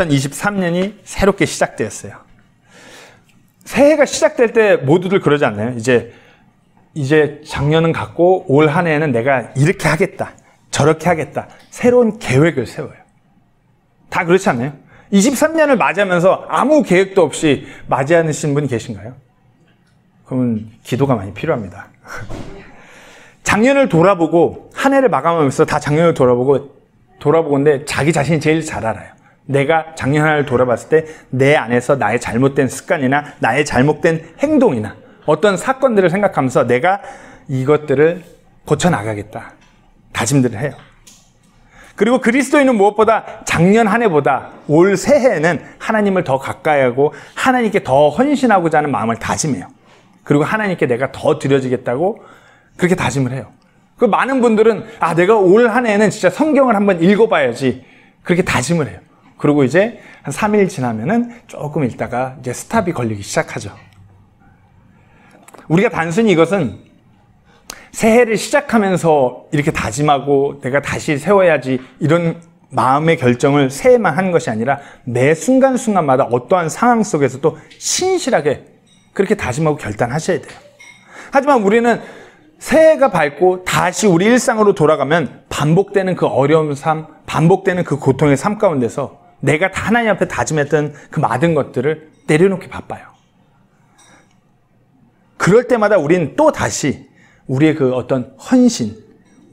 2023년이 새롭게 시작되었어요. 새해가 시작될 때 모두들 그러지 않나요? 이제 작년은 갔고 올 한 해에는 내가 이렇게 하겠다, 저렇게 하겠다, 새로운 계획을 세워요. 다 그렇지 않나요? 23년을 맞이하면서 아무 계획도 없이 맞이하시는 분이 계신가요? 그러면 기도가 많이 필요합니다. 작년을 돌아보고 한 해를 마감하면서 다 작년을 돌아보고인데 자기 자신이 제일 잘 알아요. 내가 작년 한 해를 돌아봤을 때 내 안에서 나의 잘못된 습관이나 나의 잘못된 행동이나 어떤 사건들을 생각하면서 내가 이것들을 고쳐나가겠다 다짐들을 해요. 그리고 그리스도인은 무엇보다 작년 한 해보다 올 새해에는 하나님을 더 가까이 하고 하나님께 더 헌신하고자 하는 마음을 다짐해요. 그리고 하나님께 내가 더 드려지겠다고 그렇게 다짐을 해요. 그 많은 분들은 내가 올 한 해에는 진짜 성경을 한번 읽어봐야지 그렇게 다짐을 해요. 그리고 이제 한 3일 지나면은 조금 읽다가 이제 스탑이 걸리기 시작하죠. 우리가 단순히 이것은 새해를 시작하면서 이렇게 다짐하고 내가 다시 세워야지 이런 마음의 결정을 새해만 하는 것이 아니라 매 순간순간마다 어떠한 상황 속에서도 신실하게 그렇게 다짐하고 결단하셔야 돼요. 하지만 우리는 새해가 밝고 다시 우리 일상으로 돌아가면 반복되는 그 어려운 삶, 반복되는 그 고통의 삶 가운데서 내가 하나님 앞에 다짐했던 그 많은 것들을 내려놓기 바빠요. 그럴 때마다 우리는 또 다시 우리의 그 어떤 헌신,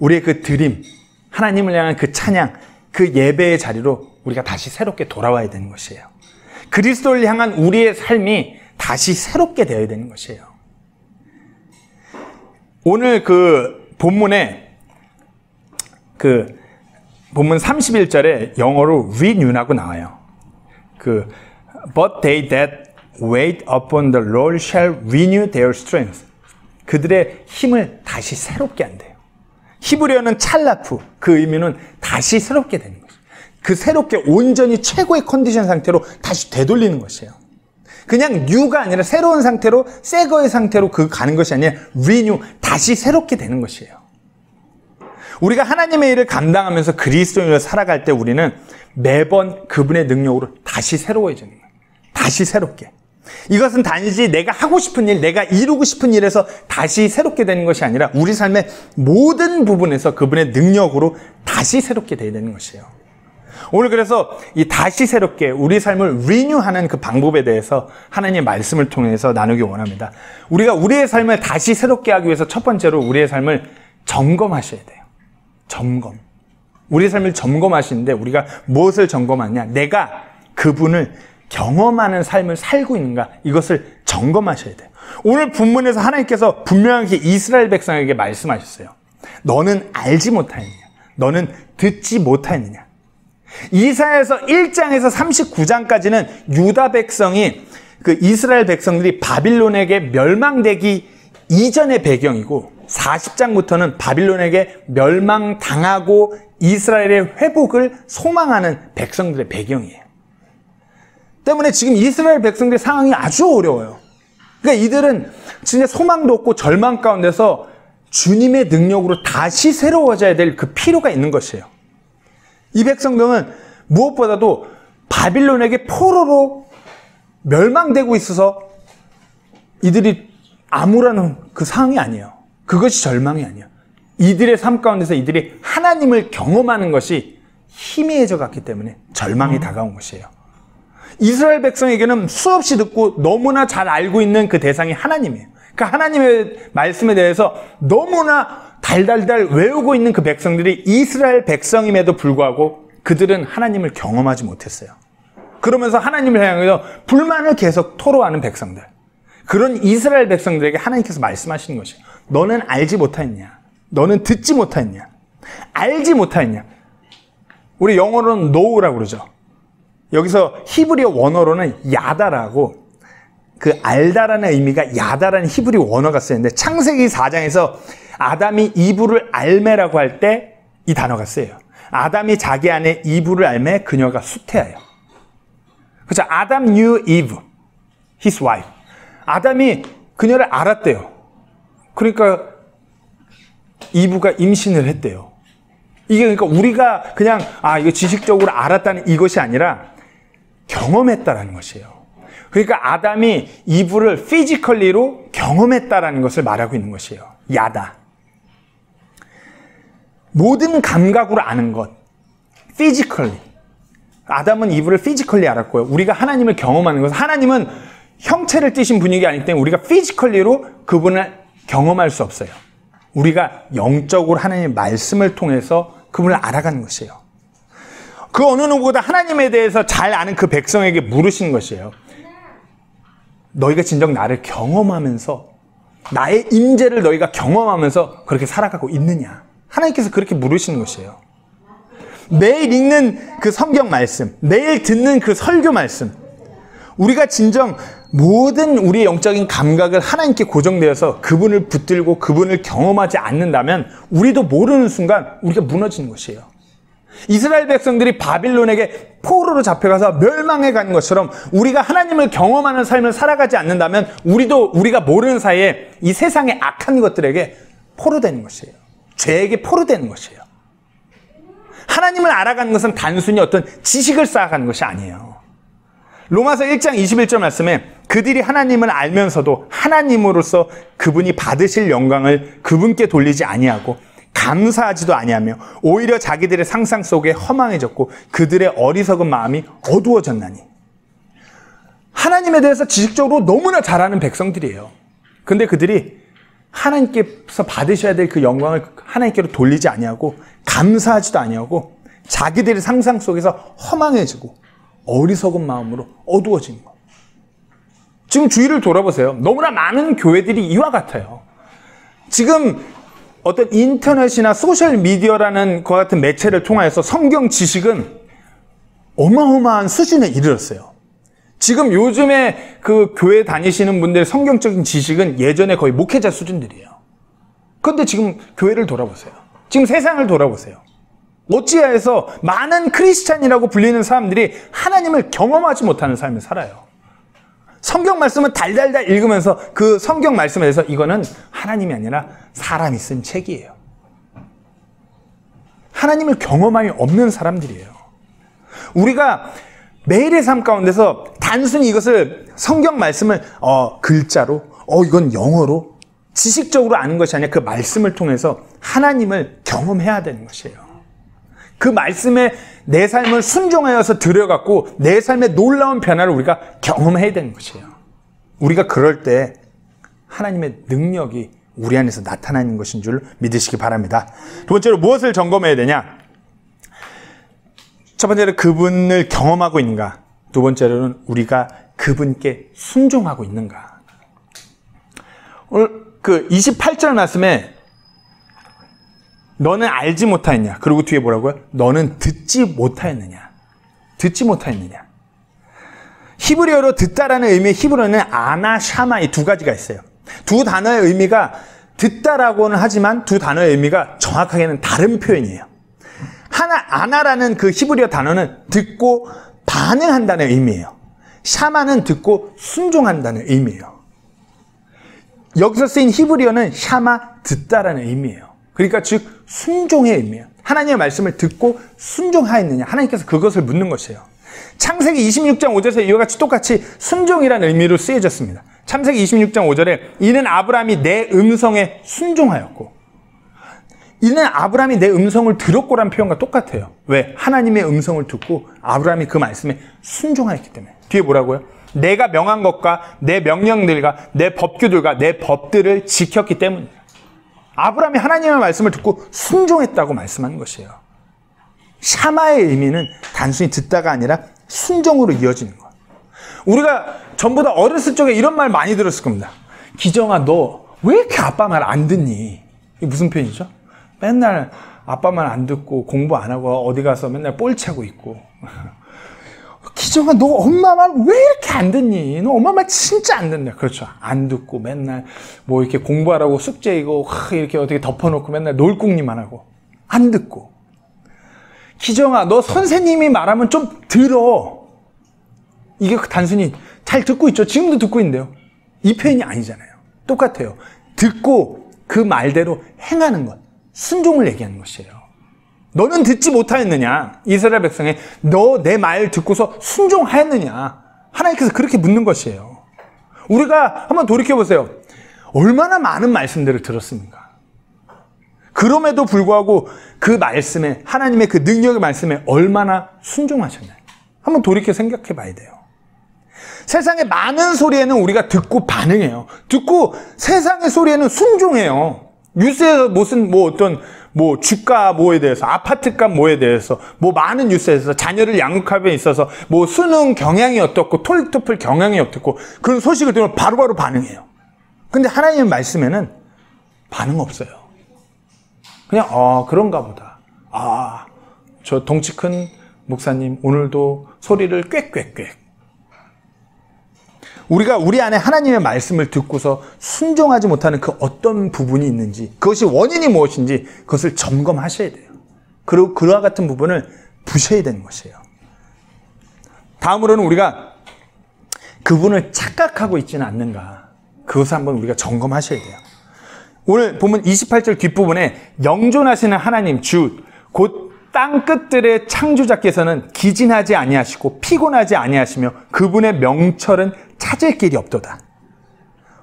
우리의 그 드림, 하나님을 향한 그 찬양, 그 예배의 자리로 우리가 다시 새롭게 돌아와야 되는 것이에요. 그리스도를 향한 우리의 삶이 다시 새롭게 되어야 되는 것이에요. 오늘 그 본문에 본문 31절에 영어로 renew라고 나와요. But they that wait upon the Lord shall renew their strength. 그들의 힘을 다시 새롭게 한대요. 히브리어는 찰라프, 그 의미는 다시 새롭게 되는 것이에요. 그 새롭게 온전히 최고의 컨디션 상태로 다시 되돌리는 것이에요. 그냥 new가 아니라 새로운 상태로, 새 거의 상태로 가는 것이 아니라 renew, 다시 새롭게 되는 것이에요. 우리가 하나님의 일을 감당하면서 그리스도인으로 살아갈 때 우리는 매번 그분의 능력으로 다시 새로워지는 거예요. 다시 새롭게. 이것은 단지 내가 하고 싶은 일, 내가 이루고 싶은 일에서 다시 새롭게 되는 것이 아니라 우리 삶의 모든 부분에서 그분의 능력으로 다시 새롭게 되어야 되는 것이에요. 오늘 그래서 이 다시 새롭게 우리 삶을 리뉴하는 그 방법에 대해서 하나님의 말씀을 통해서 나누기 원합니다. 우리가 우리의 삶을 다시 새롭게 하기 위해서 첫 번째로 우리의 삶을 점검하셔야 돼요. 점검. 우리의 삶을 점검하시는데 우리가 무엇을 점검하냐? 내가 그분을 경험하는 삶을 살고 있는가? 이것을 점검하셔야 돼요. 오늘 본문에서 하나님께서 분명하게 이스라엘 백성에게 말씀하셨어요. 너는 알지 못하느냐? 너는 듣지 못하느냐? 이사야서 1장에서 39장까지는 유다 백성이 그 이스라엘 백성들이 바빌론에게 멸망되기 이전의 배경이고 40장부터는 바빌론에게 멸망당하고 이스라엘의 회복을 소망하는 백성들의 배경이에요. 때문에 지금 이스라엘 백성들의 상황이 아주 어려워요. 그러니까 이들은 진짜 소망도 없고 절망 가운데서 주님의 능력으로 다시 새로워져야 될 그 필요가 있는 것이에요. 이 백성들은 무엇보다도 바빌론에게 포로로 멸망되고 있어서 이들이 아무라는 그 상황이 아니에요. 그것이 절망이 아니에요. 이들의 삶 가운데서 이들이 하나님을 경험하는 것이 희미해져 갔기 때문에 절망이 다가온 것이에요. 이스라엘 백성에게는 수없이 듣고 너무나 잘 알고 있는 그 대상이 하나님이에요. 그 하나님의 말씀에 대해서 너무나 달달달 외우고 있는 그 백성들이 이스라엘 백성임에도 불구하고 그들은 하나님을 경험하지 못했어요. 그러면서 하나님을 향해서 불만을 계속 토로하는 백성들. 그런 이스라엘 백성들에게 하나님께서 말씀하시는 것이에요. 너는 알지 못하였냐? 너는 듣지 못하였냐? 알지 못하였냐? 우리 영어로는 know라고 그러죠. 여기서 히브리어 원어로는 야다라고 그 알다라는 의미가 야다라는 히브리 원어가 쓰였는데 창세기 4장에서 아담이 이브를 알매라고 할 때 이 단어가 쓰여요. 아담이 자기 아내 이브를 알매 그녀가 수태하여. 그렇죠. 아담 knew Eve, his wife. 아담이 그녀를 알았대요. 그러니까 이브가 임신을 했대요. 이게 그러니까 우리가 그냥 이거 지식적으로 알았다는 이것이 아니라 경험했다라는 것이에요. 그러니까 아담이 이브를 피지컬리로 경험했다라는 것을 말하고 있는 것이에요. 야다. 모든 감각으로 아는 것. 피지컬리. 아담은 이브를 피지컬리 알았고요. 우리가 하나님을 경험하는 것은, 하나님은 형체를 띠신 분이기 아니기 때문에 우리가 피지컬리로 그분을 경험할 수 없어요. 우리가 영적으로 하나님의 말씀을 통해서 그분을 알아가는 것이에요. 그 어느 누구보다 하나님에 대해서 잘 아는 그 백성에게 물으신 것이에요. 너희가 진정 나를 경험하면서, 나의 임재를 너희가 경험하면서 그렇게 살아가고 있느냐? 하나님께서 그렇게 물으시는 것이에요. 매일 읽는 그 성경 말씀, 매일 듣는 그 설교 말씀, 우리가 진정 모든 우리의 영적인 감각을 하나님께 고정되어서 그분을 붙들고 그분을 경험하지 않는다면 우리도 모르는 순간 우리가 무너지는 것이에요. 이스라엘 백성들이 바빌론에게 포로로 잡혀가서 멸망해 가는 것처럼 우리가 하나님을 경험하는 삶을 살아가지 않는다면 우리가 모르는 사이에 이 세상의 악한 것들에게 포로되는 것이에요. 죄에게 포로되는 것이에요. 하나님을 알아가는 것은 단순히 어떤 지식을 쌓아가는 것이 아니에요. 로마서 1장 21절 말씀에 그들이 하나님을 알면서도 하나님으로서 그분이 받으실 영광을 그분께 돌리지 아니하고 감사하지도 아니하며 오히려 자기들의 상상 속에 허망해졌고 그들의 어리석은 마음이 어두워졌나니. 하나님에 대해서 지식적으로 너무나 잘 아는 백성들이에요. 근데 그들이 하나님께서 받으셔야 될 그 영광을 하나님께로 돌리지 아니하고 감사하지도 아니하고 자기들의 상상 속에서 허망해지고 어리석은 마음으로 어두워진 것. 지금 주위를 돌아보세요. 너무나 많은 교회들이 이와 같아요. 지금 어떤 인터넷이나 소셜미디어라는 것 같은 매체를 통하여서 성경 지식은 어마어마한 수준에 이르렀어요. 지금 요즘에 그 교회 다니시는 분들의 성경적인 지식은 예전에 거의 목회자 수준들이에요. 그런데 지금 교회를 돌아보세요. 지금 세상을 돌아보세요. 어찌하여서 많은 크리스찬이라고 불리는 사람들이 하나님을 경험하지 못하는 삶을 살아요. 성경 말씀을 달달달 읽으면서 그 성경 말씀에 대해서 이거는 하나님이 아니라 사람이 쓴 책이에요. 하나님을 경험함이 없는 사람들이에요. 우리가 매일의 삶 가운데서 단순히 이것을 성경 말씀을 글자로 이건 영어로 지식적으로 아는 것이 아니라 그 말씀을 통해서 하나님을 경험해야 되는 것이에요. 그 말씀에 내 삶을 순종하여서 들여갖고 내 삶의 놀라운 변화를 우리가 경험해야 되는 것이에요. 우리가 그럴 때 하나님의 능력이 우리 안에서 나타나는 것인 줄 믿으시기 바랍니다. 두 번째로 무엇을 점검해야 되냐? 첫 번째로 그분을 경험하고 있는가? 두 번째로는 우리가 그분께 순종하고 있는가? 오늘 그 28절 말씀에 너는 알지 못하였냐? 그리고 뒤에 뭐라고요? 너는 듣지 못하였느냐? 듣지 못하였느냐? 히브리어로 듣다라는 의미의 히브리어는 아나, 샤마 이 두 가지가 있어요. 두 단어의 의미가 듣다라고는 하지만 두 단어의 의미가 정확하게는 다른 표현이에요. 아나라는 그 히브리어 단어는 듣고 반응한다는 의미예요. 샤마는 듣고 순종한다는 의미예요. 여기서 쓰인 히브리어는 샤마, 듣다라는 의미예요. 그러니까 즉 순종의 의미예요. 하나님의 말씀을 듣고 순종하였느냐? 하나님께서 그것을 묻는 것이에요. 창세기 26장 5절에서 이와 같이 똑같이 순종이라는 의미로 쓰여졌습니다. 창세기 26장 5절에 이는 아브라함이 내 음성에 순종하였고, 이는 아브라함이 내 음성을 들었고라는 표현과 똑같아요. 왜? 하나님의 음성을 듣고 아브라함이 그 말씀에 순종하였기 때문에. 뒤에 뭐라고요? 내가 명한 것과 내 명령들과 내 법규들과 내 법들을 지켰기 때문이다. 아브라함이 하나님의 말씀을 듣고 순종했다고 말씀하는 것이에요. 샤마의 의미는 단순히 듣다가 아니라 순종으로 이어지는 것. 우리가 전부 다 어렸을 적에 이런 말 많이 들었을 겁니다. 기정아, 너 왜 이렇게 아빠 말 안 듣니? 이게 무슨 표현이죠? 맨날 아빠 말 안 듣고 공부 안 하고 어디 가서 맨날 볼 차고 있고. 기정아, 너 엄마 말 왜 이렇게 안 듣니? 너 엄마 말 진짜 안 듣네. 그렇죠. 안 듣고 맨날 뭐 이렇게 공부하라고 숙제 이거 이렇게 어떻게 덮어놓고 맨날 놀궁리만 하고 안 듣고. 기정아, 너 선생님이 말하면 좀 들어. 이게 단순히 잘 듣고 있죠. 지금도 듣고 있는데요. 이 표현이 아니잖아요. 똑같아요. 듣고 그 말대로 행하는 것. 순종을 얘기하는 것이에요. 너는 듣지 못하였느냐? 이스라엘 백성에 너 내 말 듣고서 순종하였느냐? 하나님께서 그렇게 묻는 것이에요. 우리가 한번 돌이켜보세요. 얼마나 많은 말씀들을 들었습니까? 그럼에도 불구하고 그 말씀에, 하나님의 그 능력의 말씀에 얼마나 순종하셨나요? 한번 돌이켜 생각해 봐야 돼요. 세상의 많은 소리에는 우리가 듣고 반응해요. 듣고 세상의 소리에는 순종해요. 뉴스에서 무슨 어떤 주가 뭐에 대해서, 아파트값 뭐에 대해서, 많은 뉴스에서 자녀를 양육함에 있어서 수능 경향이 어떻고 토익 경향이 어떻고 그런 소식을 들으면 바로바로 반응해요. 근데 하나님의 말씀에는 반응 없어요. 그냥 그런가 보다. 저 덩치 큰 목사님 오늘도 소리를 꽥꽥꽥. 우리가 우리 안에 하나님의 말씀을 듣고서 순종하지 못하는 그 어떤 부분이 있는지, 그것이 원인이 무엇인지 그것을 점검하셔야 돼요. 그리고 그와 같은 부분을 부셔야 되는 것이에요. 다음으로는 우리가 그분을 착각하고 있지는 않는가, 그것을 한번 우리가 점검하셔야 돼요. 오늘 보면 28절 뒷부분에 영존하시는 하나님 주 곧 땅 끝들의 창조자께서는 기진하지 아니하시고 피곤하지 아니하시며 그분의 명철은 찾을 길이 없도다.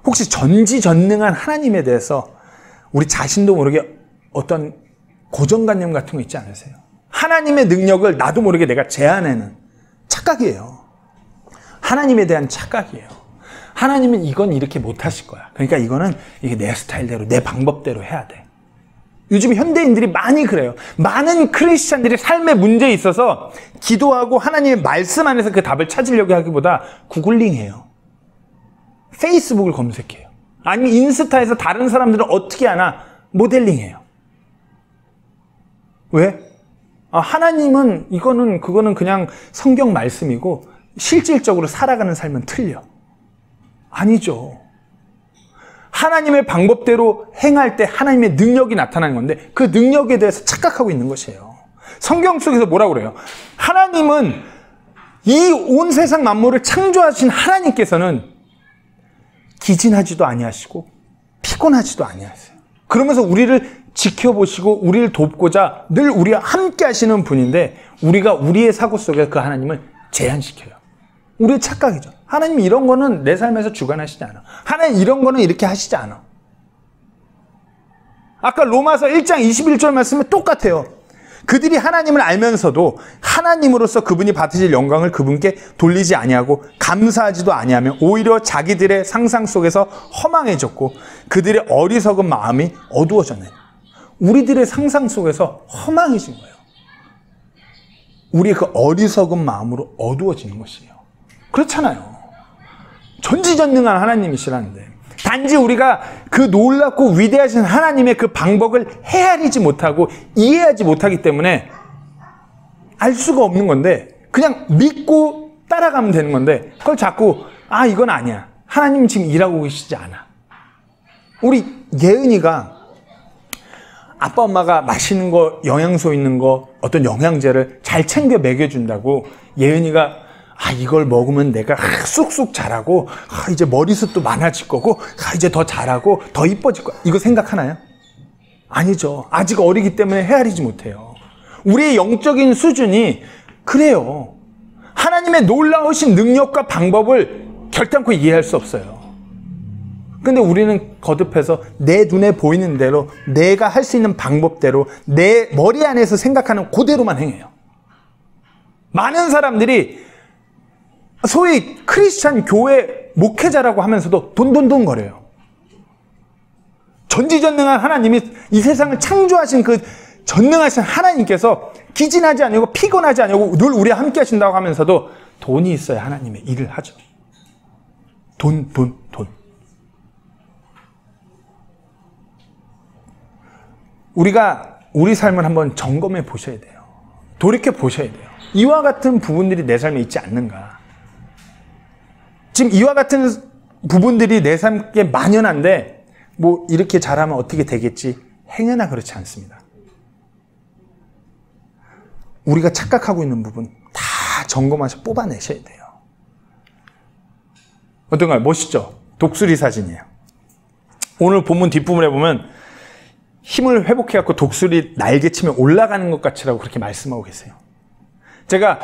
혹시 전지전능한 하나님에 대해서 우리 자신도 모르게 어떤 고정관념 같은 거 있지 않으세요? 하나님의 능력을 나도 모르게 내가 제한하는 착각이에요. 하나님에 대한 착각이에요. 하나님은 이건 이렇게 못하실 거야. 그러니까 이거는 이게 내 스타일대로, 내 방법대로 해야 돼. 요즘 현대인들이 많이 그래요. 많은 크리스찬들이 삶의 문제에 있어서 기도하고 하나님의 말씀 안에서 그 답을 찾으려고 하기보다 구글링해요. 페이스북을 검색해요. 아니면 인스타에서 다른 사람들은 어떻게 하나 모델링해요. 왜? 하나님은 그거는 그냥 성경 말씀이고 실질적으로 살아가는 삶은 틀려. 아니죠. 하나님의 방법대로 행할 때 하나님의 능력이 나타나는 건데 그 능력에 대해서 착각하고 있는 것이에요. 성경 속에서 뭐라고 그래요? 하나님은 이 온 세상 만물을 창조하신 하나님께서는 기진하지도 아니하시고 피곤하지도 아니하세요. 그러면서 우리를 지켜보시고 우리를 돕고자 늘 우리와 함께 하시는 분인데 우리가 우리의 사고 속에 그 하나님을 제한시켜요. 우리의 착각이죠. 하나님 이런 거는 내 삶에서 주관하시지 않아. 하나님 이런 거는 이렇게 하시지 않아. 아까 로마서 1장 21절 말씀은 똑같아요. 그들이 하나님을 알면서도 하나님으로서 그분이 받으실 영광을 그분께 돌리지 아니하고 감사하지도 아니하며 오히려 자기들의 상상 속에서 허망해졌고 그들의 어리석은 마음이 어두워졌네. 우리들의 상상 속에서 허망해진 거예요. 우리의 그 어리석은 마음으로 어두워지는 것이에요. 그렇잖아요. 전지전능한 하나님이시라는데 단지 우리가 그 놀랍고 위대하신 하나님의 그 방법을 헤아리지 못하고 이해하지 못하기 때문에 알 수가 없는 건데 그냥 믿고 따라가면 되는 건데 그걸 자꾸 이건 아니야. 하나님은 지금 일하고 계시지 않아. 우리 예은이가 아빠 엄마가 맛있는 거, 영양소 있는 거, 어떤 영양제를 잘 챙겨 먹여준다고 예은이가 이걸 먹으면 내가 쑥쑥 자라고 이제 머리숱도 많아질 거고 이제 더 자라고 더 이뻐질 거야. 이거 생각하나요? 아니죠. 아직 어리기 때문에 헤아리지 못해요. 우리의 영적인 수준이 그래요. 하나님의 놀라우신 능력과 방법을 결단코 이해할 수 없어요. 근데 우리는 거듭해서 내 눈에 보이는 대로 내가 할 수 있는 방법대로 내 머리 안에서 생각하는 그대로만 행해요. 많은 사람들이 소위 크리스찬 교회 목회자라고 하면서도 돈돈돈 거려요. 전지전능한 하나님이 이 세상을 창조하신 그 전능하신 하나님께서 기진하지 않고 피곤하지 않고 늘 우리와 함께 하신다고 하면서도 돈이 있어야 하나님의 일을 하죠. 돈. 우리가 우리 삶을 한번 점검해 보셔야 돼요. 돌이켜 보셔야 돼요. 이와 같은 부분들이 내 삶에 있지 않는가. 지금 이와 같은 부분들이 내 삶에 만연한데 이렇게 잘하면 어떻게 되겠지? 행여나 그렇지 않습니다. 우리가 착각하고 있는 부분 다 점검하셔 뽑아내셔야 돼요. 어떤가요? 멋있죠? 독수리 사진이에요. 오늘 본문 뒷부분에 보면 힘을 회복해갖고 독수리 날개치면 올라가는 것 같이라고 그렇게 말씀하고 계세요. 제가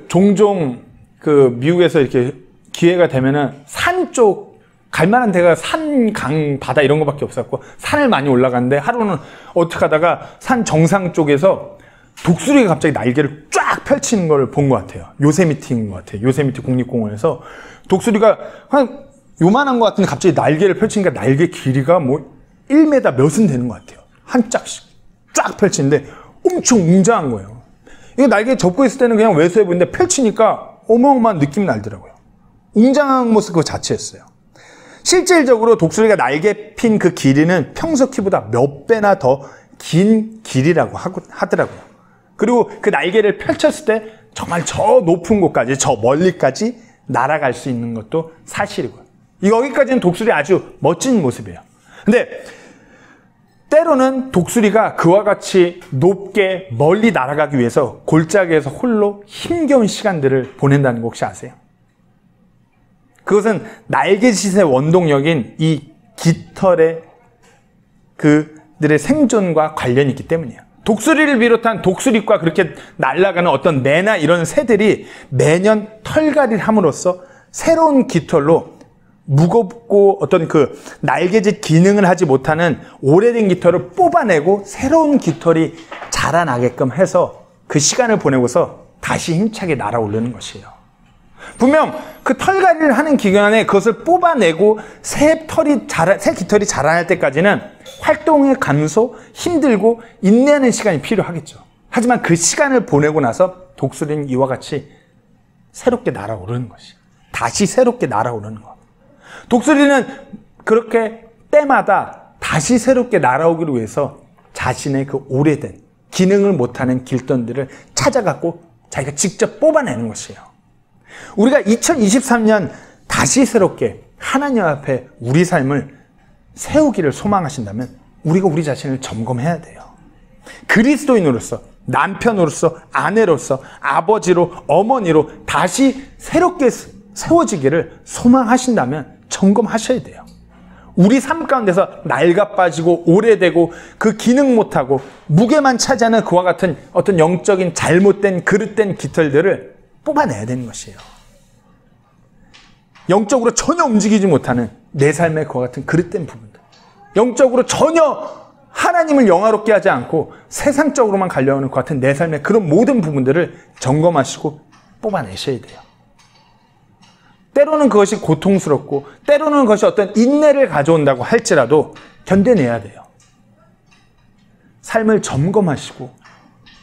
종종 미국에서 이렇게 기회가 되면은 산 쪽 갈만한 데가 산, 강, 바다 이런 거밖에 없었고 산을 많이 올라갔는데 하루는 어떻게 하다가 산 정상 쪽에서 독수리가 갑자기 날개를 쫙 펼치는 걸 본 것 같아요. 요세미티인 것 같아요. 요세미티 국립공원에서 독수리가 한 요만한 것 같은데 갑자기 날개를 펼치니까 날개 길이가 뭐 1m 몇은 되는 것 같아요. 한 짝씩 쫙 펼치는데 엄청 웅장한 거예요. 이거 날개 접고 있을 때는 그냥 왜소해 보이는데 펼치니까 어마어마한 느낌이 날더라고요. 웅장한 모습 그 자체였어요. 실질적으로 독수리가 날개 핀 그 길이는 평소 키보다 몇 배나 더 긴 길이라고 하더라고요. 그리고 그 날개를 펼쳤을 때 정말 저 높은 곳까지, 저 멀리까지 날아갈 수 있는 것도 사실이고요. 여기까지는 독수리 아주 멋진 모습이에요. 근데 때로는 독수리가 그와 같이 높게 멀리 날아가기 위해서 골짜기에서 홀로 힘겨운 시간들을 보낸다는 거 혹시 아세요? 그것은 날개짓의 원동력인 이 깃털의 그들의 생존과 관련이 있기 때문이에요. 독수리를 비롯한 독수리과 그렇게 날아가는 어떤 매나 이런 새들이 매년 털갈이를 함으로써 새로운 깃털로 무겁고 어떤 그 날개짓 기능을 하지 못하는 오래된 깃털을 뽑아내고 새로운 깃털이 자라나게끔 해서 그 시간을 보내고서 다시 힘차게 날아오르는 것이에요. 분명 그 털갈이를 하는 기간에 그것을 뽑아내고 새 깃털이 자라날 때까지는 활동의 감소, 힘들고 인내하는 시간이 필요하겠죠. 하지만 그 시간을 보내고 나서 독수리는 이와 같이 새롭게 날아오르는 것이에요. 다시 새롭게 날아오르는 것. 독수리는 그렇게 때마다 다시 새롭게 날아오기 위해서 자신의 그 오래된 기능을 못하는 길던들을 찾아갖고 자기가 직접 뽑아내는 것이에요. 우리가 2023년 다시 새롭게 하나님 앞에 우리 삶을 세우기를 소망하신다면 우리가 우리 자신을 점검해야 돼요. 그리스도인으로서, 남편으로서, 아내로서, 아버지로, 어머니로 다시 새롭게 세워지기를 소망하신다면 점검하셔야 돼요. 우리 삶 가운데서 낡아 빠지고 오래되고 그 기능 못하고 무게만 차지하는 그와 같은 어떤 영적인 잘못된 그릇된 깃털들을 뽑아내야 되는 것이에요. 영적으로 전혀 움직이지 못하는 내 삶의 그와 같은 그릇된 부분들, 영적으로 전혀 하나님을 영화롭게 하지 않고 세상적으로만 가려는 것 같은 내 삶의 그런 모든 부분들을 점검하시고 뽑아내셔야 돼요. 때로는 그것이 고통스럽고 때로는 그것이 어떤 인내를 가져온다고 할지라도 견뎌내야 돼요. 삶을 점검하시고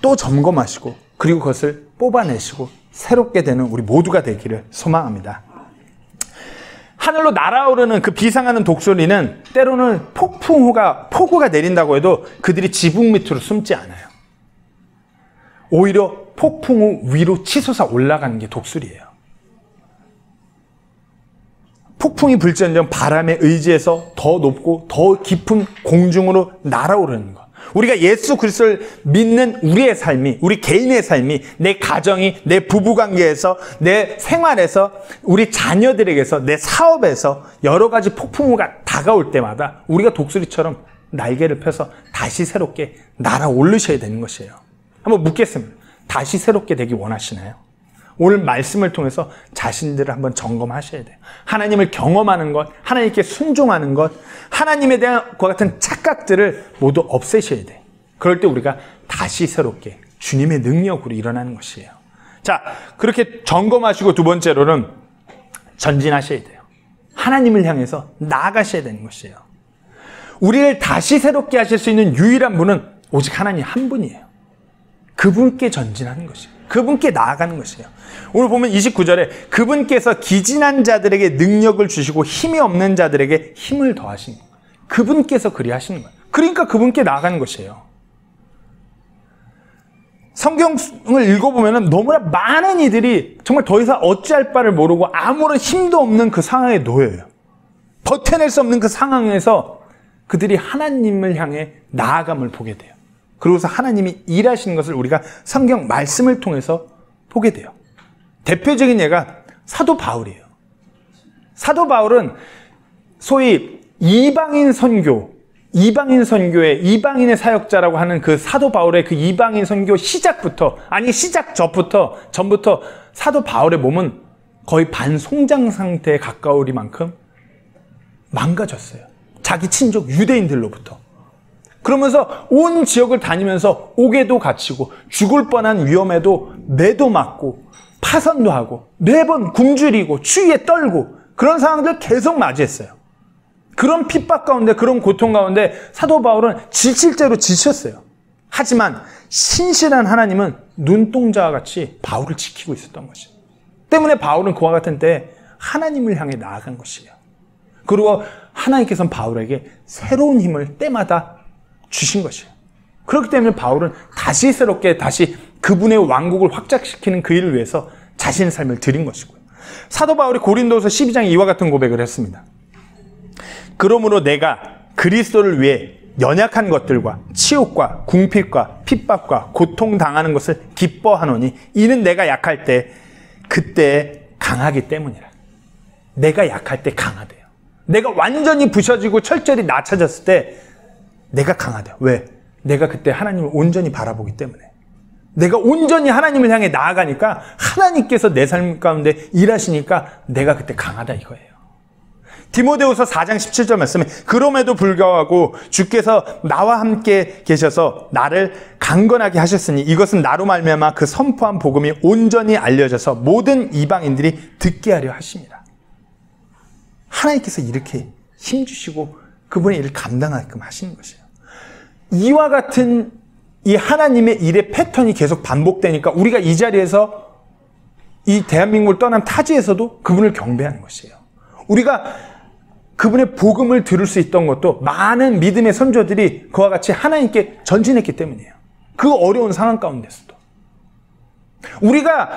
또 점검하시고 그리고 그것을 뽑아내시고 새롭게 되는 우리 모두가 되기를 소망합니다. 하늘로 날아오르는 그 비상하는 독수리는 때로는 폭우가 내린다고 해도 그들이 지붕 밑으로 숨지 않아요. 오히려 폭풍 후 위로 치솟아 올라가는 게 독수리예요. 폭풍이 불지언정 바람에 의지해서 더 높고 더 깊은 공중으로 날아오르는 것. 우리가 예수 그리스도를 믿는 우리의 삶이, 우리 개인의 삶이, 내 가정이, 내 부부관계에서, 내 생활에서, 우리 자녀들에게서, 내 사업에서 여러 가지 폭풍우가 다가올 때마다 우리가 독수리처럼 날개를 펴서 다시 새롭게 날아오르셔야 되는 것이에요. 한번 묻겠습니다. 다시 새롭게 되기 원하시나요? 오늘 말씀을 통해서 자신들을 한번 점검하셔야 돼요. 하나님을 경험하는 것, 하나님께 순종하는 것, 하나님에 대한 그와 같은 착각들을 모두 없애셔야 돼요. 그럴 때 우리가 다시 새롭게 주님의 능력으로 일어나는 것이에요. 자, 그렇게 점검하시고 두 번째로는 전진하셔야 돼요. 하나님을 향해서 나아가셔야 되는 것이에요. 우리를 다시 새롭게 하실 수 있는 유일한 분은 오직 하나님 한 분이에요. 그분께 전진하는 것이에요. 그분께 나아가는 것이에요. 오늘 보면 29절에 그분께서 기진한 자들에게 능력을 주시고 힘이 없는 자들에게 힘을 더하시는 거예요. 그분께서 그리하시는 거예요. 그러니까 그분께 나아가는 것이에요. 성경을 읽어보면 너무나 많은 이들이 정말 더 이상 어찌할 바를 모르고 아무런 힘도 없는 그 상황에 놓여요. 버텨낼 수 없는 그 상황에서 그들이 하나님을 향해 나아감을 보게 돼요. 그러고서 하나님이 일하시는 것을 우리가 성경 말씀을 통해서 보게 돼요. 대표적인 예가 사도 바울이에요. 사도 바울은 소위 이방인 선교, 이방인 선교회, 이방인의 사역자라고 하는 그 사도 바울의 그 이방인 선교 시작 전부터 사도 바울의 몸은 거의 반송장 상태에 가까우리만큼 망가졌어요. 자기 친족 유대인들로부터. 그러면서 온 지역을 다니면서 옥에도 갇히고 죽을 뻔한 위험에도 매도 맞고 파선도 하고 매번 굶주리고 추위에 떨고 그런 상황들 계속 맞이했어요. 그런 핍박 가운데, 그런 고통 가운데 사도 바울은 실제로 지쳤어요. 하지만 신실한 하나님은 눈동자와 같이 바울을 지키고 있었던 것이에요. 때문에 바울은 그와 같은 때에 하나님을 향해 나아간 것이에요. 그리고 하나님께서는 바울에게 새로운 힘을 때마다 주신 것이에요. 그렇기 때문에 바울은 다시 그분의 왕국을 확장시키는 그 일을 위해서 자신의 삶을 드린 것이고요. 사도 바울이 고린도서 12장에 이와 같은 고백을 했습니다. 그러므로 내가 그리스도를 위해 연약한 것들과 치욕과 궁핍과 핍박과 고통당하는 것을 기뻐하노니 이는 내가 약할 때 그때 강하기 때문이라. 내가 약할 때 강하대요. 내가 완전히 부셔지고 철저히 낮춰졌을 때 내가 강하대요. 왜? 내가 그때 하나님을 온전히 바라보기 때문에. 내가 온전히 하나님을 향해 나아가니까 하나님께서 내 삶 가운데 일하시니까 내가 그때 강하다 이거예요. 디모데후서 4장 17절 말씀에 그럼에도 불구하고 주께서 나와 함께 계셔서 나를 강건하게 하셨으니 이것은 나로 말미암아 그 선포한 복음이 온전히 알려져서 모든 이방인들이 듣게 하려 하십니다. 하나님께서 이렇게 힘주시고 그분의 일을 감당하게끔 하시는 것이에요. 이와 같은 이 하나님의 일의 패턴이 계속 반복되니까 우리가 이 자리에서 이 대한민국을 떠난 타지에서도 그분을 경배하는 것이에요. 우리가 그분의 복음을 들을 수 있던 것도 많은 믿음의 선조들이 그와 같이 하나님께 전진했기 때문이에요. 그 어려운 상황 가운데서도. 우리가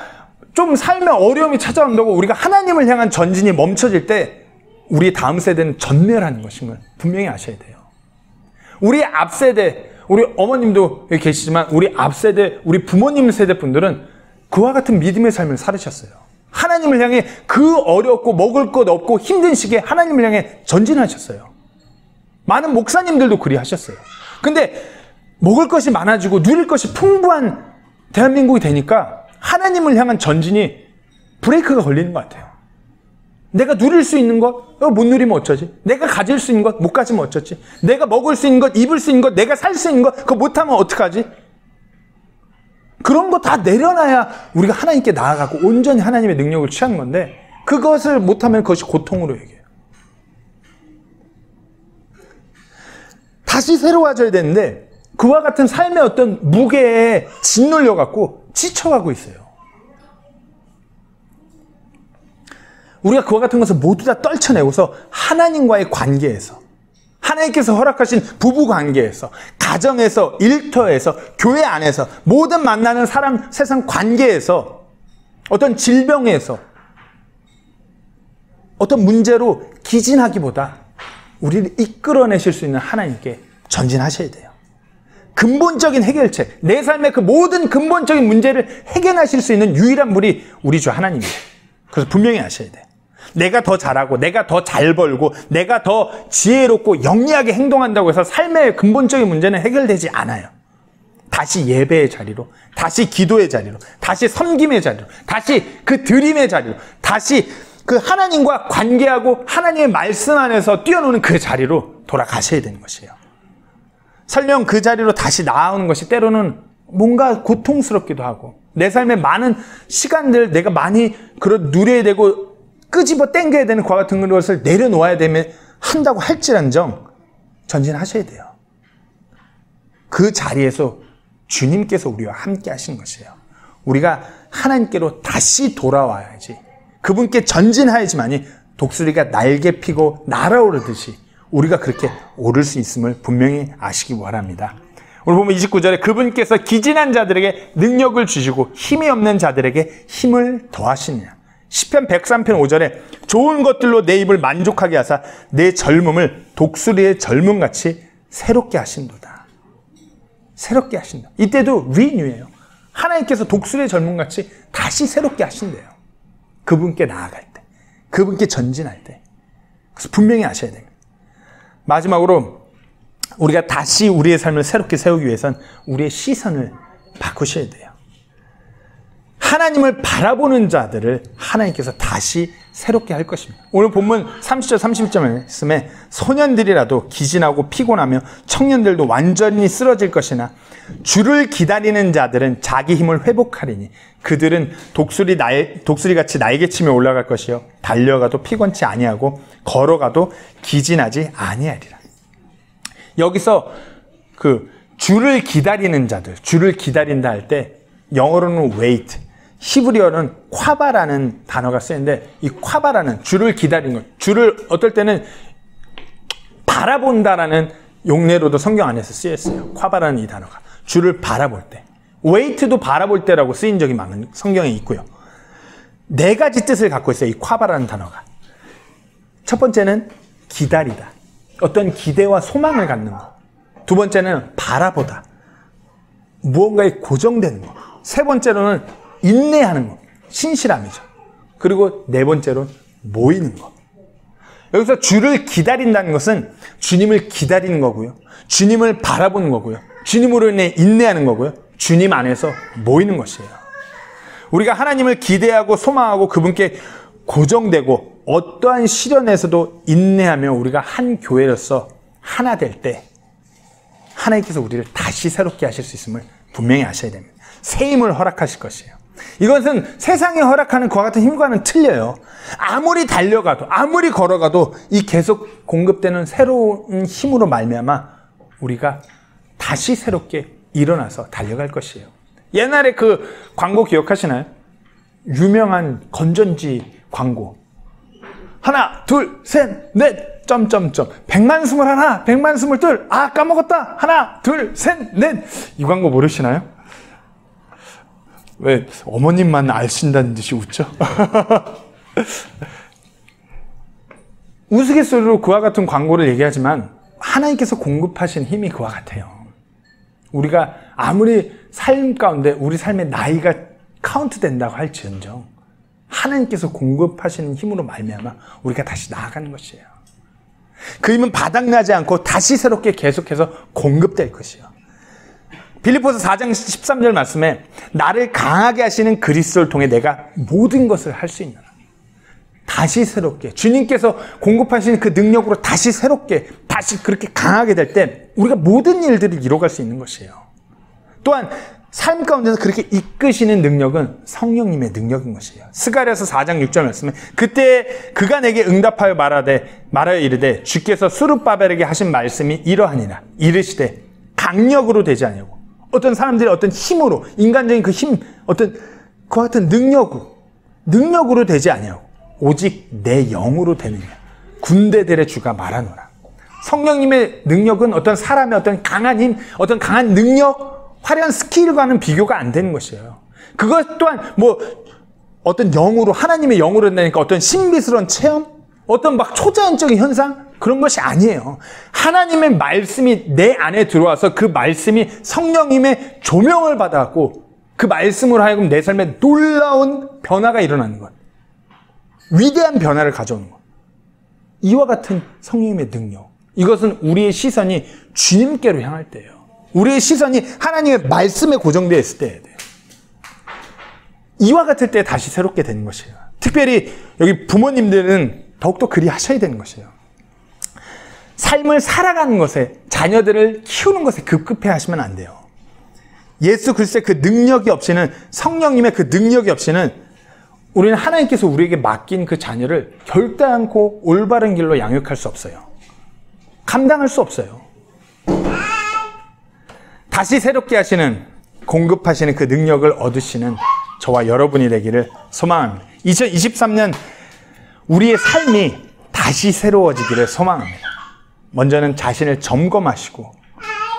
좀 삶에 어려움이 찾아온다고 우리가 하나님을 향한 전진이 멈춰질 때 우리 다음 세대는 전멸하는 것인 걸 분명히 아셔야 돼요. 우리 앞세대, 우리 어머님도 여기 계시지만 우리 앞세대, 우리 부모님 세대 분들은 그와 같은 믿음의 삶을 살으셨어요. 하나님을 향해 그 어렵고 먹을 것 없고 힘든 시기에 하나님을 향해 전진하셨어요. 많은 목사님들도 그리 하셨어요. 근데 먹을 것이 많아지고 누릴 것이 풍부한 대한민국이 되니까 하나님을 향한 전진이 브레이크가 걸리는 것 같아요. 내가 누릴 수 있는 것 못 누리면 어쩌지? 내가 가질 수 있는 것 못 가지면 어쩌지? 내가 먹을 수 있는 것, 입을 수 있는 것, 내가 살 수 있는 것 그거 못하면 어떡하지? 그런 거 다 내려놔야 우리가 하나님께 나아가고 온전히 하나님의 능력을 취하는 건데 그것을 못하면 그것이 고통으로 얘기해요. 다시 새로워져야 되는데 그와 같은 삶의 어떤 무게에 짓눌려갖고 지쳐가고 있어요. 우리가 그와 같은 것을 모두 다 떨쳐내고서 하나님과의 관계에서 하나님께서 허락하신 부부 관계에서, 가정에서, 일터에서, 교회 안에서, 모든 만나는 사람, 세상 관계에서, 어떤 질병에서, 어떤 문제로 기진하기보다 우리를 이끌어내실 수 있는 하나님께 전진하셔야 돼요. 근본적인 해결책, 내 삶의 그 모든 근본적인 문제를 해결하실 수 있는 유일한 분이 우리 주 하나님이에요. 그래서 분명히 아셔야 돼요. 내가 더 잘하고 내가 더 잘 벌고 내가 더 지혜롭고 영리하게 행동한다고 해서 삶의 근본적인 문제는 해결되지 않아요. 다시 예배의 자리로, 다시 기도의 자리로, 다시 섬김의 자리로, 다시 그 드림의 자리로, 다시 그 하나님과 관계하고 하나님의 말씀 안에서 뛰어노는 그 자리로 돌아가셔야 되는 것이에요. 설령 그 자리로 다시 나아오는 것이 때로는 뭔가 고통스럽기도 하고 내 삶의 많은 시간들 내가 많이 누려야 되고 끄집어 당겨야 되는 그와 같은 것을 내려놓아야 되면 한다고 할지란정 전진하셔야 돼요. 그 자리에서 주님께서 우리와 함께 하신 것이에요. 우리가 하나님께로 다시 돌아와야지 그분께 전진하야지만이 독수리가 날개 피고 날아오르듯이 우리가 그렇게 오를 수 있음을 분명히 아시기 바랍니다. 오늘 보면 29절에 그분께서 기진한 자들에게 능력을 주시고 힘이 없는 자들에게 힘을 더하시느냐. 시편 103편 5절에 좋은 것들로 내 입을 만족하게 하사 내 젊음을 독수리의 젊음같이 새롭게 하신도다. 새롭게 하신다. 이때도 리뉴예요. 하나님께서 독수리의 젊음같이 다시 새롭게 하신대요. 그분께 나아갈 때, 그분께 전진할 때. 그래서 분명히 아셔야 됩니다. 마지막으로 우리가 다시 우리의 삶을 새롭게 세우기 위해선 우리의 시선을 바꾸셔야 돼요. 하나님을 바라보는 자들을 하나님께서 다시 새롭게 할 것입니다. 오늘 본문 30절 31절 말씀에 소년들이라도 기진하고 피곤하며 청년들도 완전히 쓰러질 것이나 주를 기다리는 자들은 자기 힘을 회복하리니 그들은 독수리같이 날개치며 올라갈 것이요 달려가도 피곤치 아니하고 걸어가도 기진하지 아니하리라. 여기서 그 주를 기다리는 자들, 주를 기다린다 할 때 영어로는 wait, 히브리어는 콰바라는 단어가 쓰이는데 이 콰바라는 주를 기다리는 것, 주를 어떨 때는 바라본다라는 용례로도 성경 안에서 쓰였어요. 콰바라는 이 단어가 주를 바라볼 때, wait도 바라볼 때라고 쓰인 적이 많은 성경에 있고요. 네 가지 뜻을 갖고 있어요. 이 콰바라는 단어가. 첫 번째는 기다리다, 어떤 기대와 소망을 갖는 것. 두 번째는 바라보다, 무언가에 고정되는 것. 세 번째로는 인내하는 것, 신실함이죠. 그리고 네 번째로는 모이는 것. 여기서 주를 기다린다는 것은 주님을 기다리는 거고요, 주님을 바라보는 거고요, 주님으로 인해 인내하는 거고요, 주님 안에서 모이는 것이에요. 우리가 하나님을 기대하고 소망하고 그분께 고정되고 어떠한 시련에서도 인내하며 우리가 한 교회로서 하나 될 때 하나님께서 우리를 다시 새롭게 하실 수 있음을 분명히 아셔야 됩니다. 새 힘을 허락하실 것이에요. 이것은 세상이 허락하는 그와 같은 힘과는 틀려요. 아무리 달려가도 아무리 걸어가도 이 계속 공급되는 새로운 힘으로 말미암아 우리가 다시 새롭게 일어나서 달려갈 것이에요. 옛날에 그 광고 기억하시나요? 유명한 건전지 광고. 하나, 둘, 셋, 넷, 점점점. 100만 21, 100만 22. 아, 까먹었다. 하나, 둘, 셋, 넷. 이 광고 모르시나요? 왜 어머님만 아신다는 듯이 웃죠? 우스갯소리로 그와 같은 광고를 얘기하지만 하나님께서 공급하신 힘이 그와 같아요. 우리가 아무리 삶 가운데 우리 삶의 나이가 카운트 된다고 할지언정 하나님께서 공급하시는 힘으로 말미암아 우리가 다시 나아가는 것이에요. 그 힘은 바닥나지 않고 다시 새롭게 계속해서 공급될 것이에요. 빌립보서 4장 13절 말씀에 나를 강하게 하시는 그리스도를 통해 내가 모든 것을 할 수 있느라. 다시 새롭게 주님께서 공급하시는 그 능력으로 다시 새롭게 다시 그렇게 강하게 될 때 우리가 모든 일들을 이뤄갈 수 있는 것이에요. 또한 삶 가운데서 그렇게 이끄시는 능력은 성령님의 능력인 것이에요. 스가랴서 4장 6절 말씀에 그때 그가 내게 응답하여 말하여 이르되 주께서 수룹바벨에게 하신 말씀이 이러하니라. 이르시되 강력으로 되지 아니하고 어떤 사람들의 어떤 힘으로 인간적인 그 힘 어떤 그와 같은 능력으로 되지 아니하고 오직 내 영으로 되느냐. 군대들의 주가 말하노라. 성령님의 능력은 어떤 사람의 어떤 강한 힘, 어떤 강한 능력, 화려한 스킬과는 비교가 안 되는 것이에요. 그것 또한 뭐 어떤 영으로 하나님의 영으로 된다니까 어떤 신비스러운 체험, 어떤 막 초자연적인 현상 그런 것이 아니에요. 하나님의 말씀이 내 안에 들어와서 그 말씀이 성령님의 조명을 받아갖고 그 말씀으로 하여금 내 삶에 놀라운 변화가 일어나는 것. 위대한 변화를 가져오는 것. 이와 같은 성령님의 능력. 이것은 우리의 시선이 주님께로 향할 때예요. 우리의 시선이 하나님의 말씀에 고정되어 있을 때예요. 이와 같을 때 다시 새롭게 되는 것이에요. 특별히 여기 부모님들은 더욱더 그리 하셔야 되는 것이에요. 삶을 살아가는 것에 자녀들을 키우는 것에 급급해 하시면 안 돼요. 예수 그리스도의 그 능력이 없이는 성령님의 그 능력이 없이는 우리는 하나님께서 우리에게 맡긴 그 자녀를 결단코 올바른 길로 양육할 수 없어요. 감당할 수 없어요. 다시 새롭게 하시는 공급하시는 그 능력을 얻으시는 저와 여러분이 되기를 소망합니다. 2023년 우리의 삶이 다시 새로워지기를 소망합니다. 먼저는 자신을 점검하시고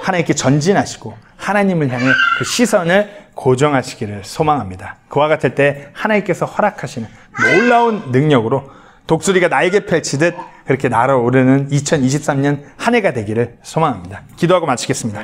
하나님께 전진하시고 하나님을 향해 그 시선을 고정하시기를 소망합니다. 그와 같을 때 하나님께서 허락하시는 놀라운 능력으로 독수리가 날개 펼치듯 그렇게 날아오르는 2023년 한 해가 되기를 소망합니다. 기도하고 마치겠습니다.